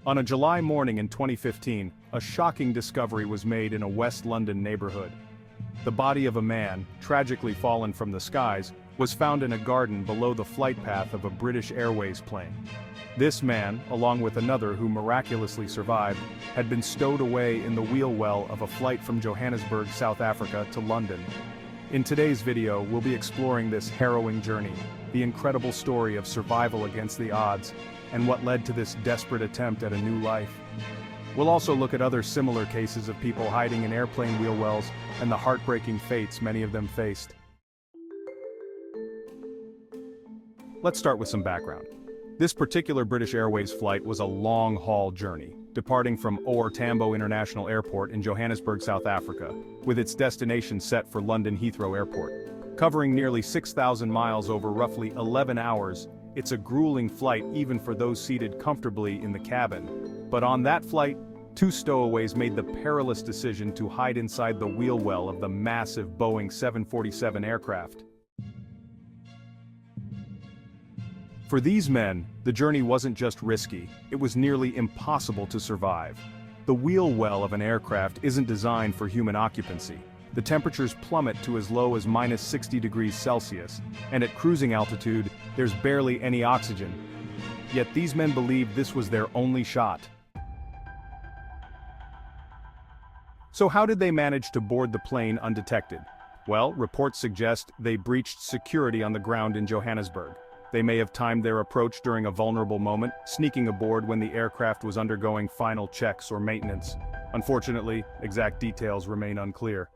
On a July morning in 2015, a shocking discovery was made in a West London neighborhood. The body of a man, tragically fallen from the skies, was found in a garden below the flight path of a British Airways plane. This man, along with another who miraculously survived, had been stowed away in the wheel well of a flight from Johannesburg, South Africa to London. In today's video, we'll be exploring this harrowing journey, the incredible story of survival against the odds, and what led to this desperate attempt at a new life. We'll also look at other similar cases of people hiding in airplane wheel wells and the heartbreaking fates many of them faced. Let's start with some background. This particular British Airways flight was a long-haul journey, departing from OR Tambo International Airport in Johannesburg, South Africa, with its destination set for London Heathrow Airport. Covering nearly 6,000 miles over roughly 11 hours, it's a grueling flight even for those seated comfortably in the cabin. But on that flight, two stowaways made the perilous decision to hide inside the wheel well of the massive Boeing 747 aircraft. For these men, the journey wasn't just risky, it was nearly impossible to survive. The wheel well of an aircraft isn't designed for human occupancy. The temperatures plummet to as low as minus 60 degrees Celsius, and at cruising altitude, there's barely any oxygen. Yet these men believed this was their only shot. So how did they manage to board the plane undetected? Well, reports suggest they breached security on the ground in Johannesburg. They may have timed their approach during a vulnerable moment, sneaking aboard when the aircraft was undergoing final checks or maintenance. Unfortunately, exact details remain unclear.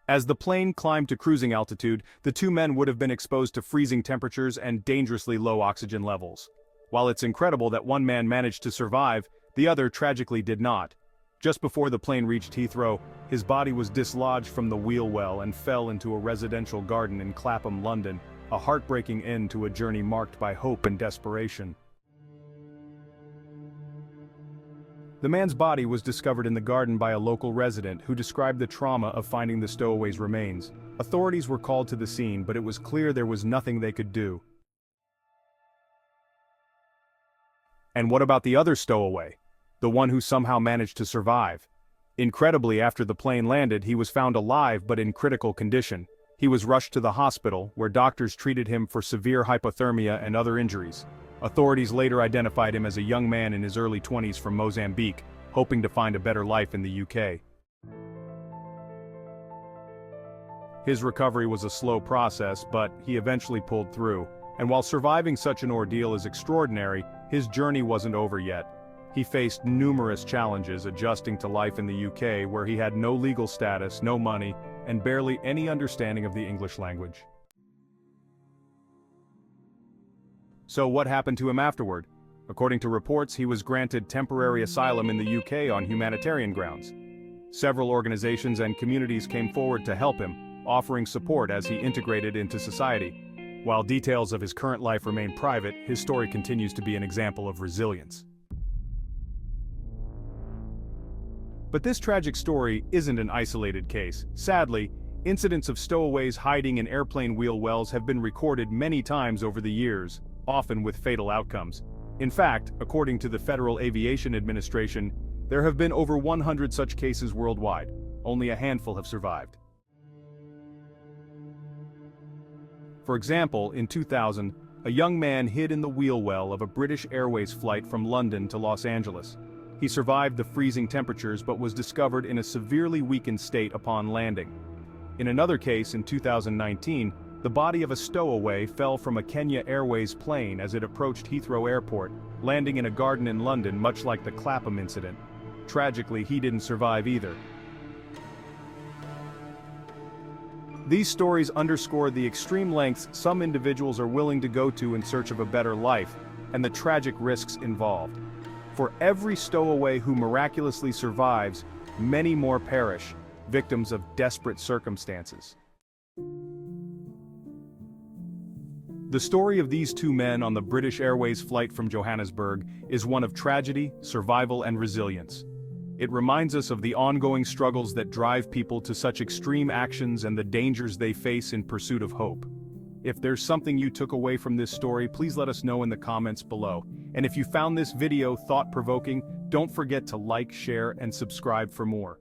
As the plane climbed to cruising altitude, the two men would have been exposed to freezing temperatures and dangerously low oxygen levels. While it's incredible that one man managed to survive, the other tragically did not. Just before the plane reached Heathrow, his body was dislodged from the wheel well and fell into a residential garden in Clapham, London, a heartbreaking end to a journey marked by hope and desperation. The man's body was discovered in the garden by a local resident who described the trauma of finding the stowaway's remains. Authorities were called to the scene, but it was clear there was nothing they could do. And what about the other stowaway? The one who somehow managed to survive. Incredibly, after the plane landed, he was found alive but in critical condition. He was rushed to the hospital, where doctors treated him for severe hypothermia and other injuries. Authorities later identified him as a young man in his early 20s from Mozambique, hoping to find a better life in the UK. His recovery was a slow process, but he eventually pulled through. And while surviving such an ordeal is extraordinary, his journey wasn't over yet. He faced numerous challenges adjusting to life in the UK, where he had no legal status, no money, and barely any understanding of the English language. So what happened to him afterward? According to reports, he was granted temporary asylum in the UK on humanitarian grounds. Several organizations and communities came forward to help him, offering support as he integrated into society. While details of his current life remain private, his story continues to be an example of resilience. But this tragic story isn't an isolated case. Sadly, incidents of stowaways hiding in airplane wheel wells have been recorded many times over the years, often with fatal outcomes. In fact, according to the Federal Aviation Administration, there have been over 100 such cases worldwide. Only a handful have survived. For example, in 2000, a young man hid in the wheel well of a British Airways flight from London to Los Angeles. He survived the freezing temperatures but was discovered in a severely weakened state upon landing. In another case in 2019, the body of a stowaway fell from a Kenya Airways plane as it approached Heathrow Airport, landing in a garden in London much like the Clapham incident. Tragically, he didn't survive either. These stories underscore the extreme lengths some individuals are willing to go to in search of a better life, and the tragic risks involved. For every stowaway who miraculously survives, many more perish, victims of desperate circumstances. The story of these two men on the British Airways flight from Johannesburg is one of tragedy, survival, and resilience. It reminds us of the ongoing struggles that drive people to such extreme actions and the dangers they face in pursuit of hope. If there's something you took away from this story, please let us know in the comments below. And if you found this video thought-provoking, don't forget to like, share, and subscribe for more.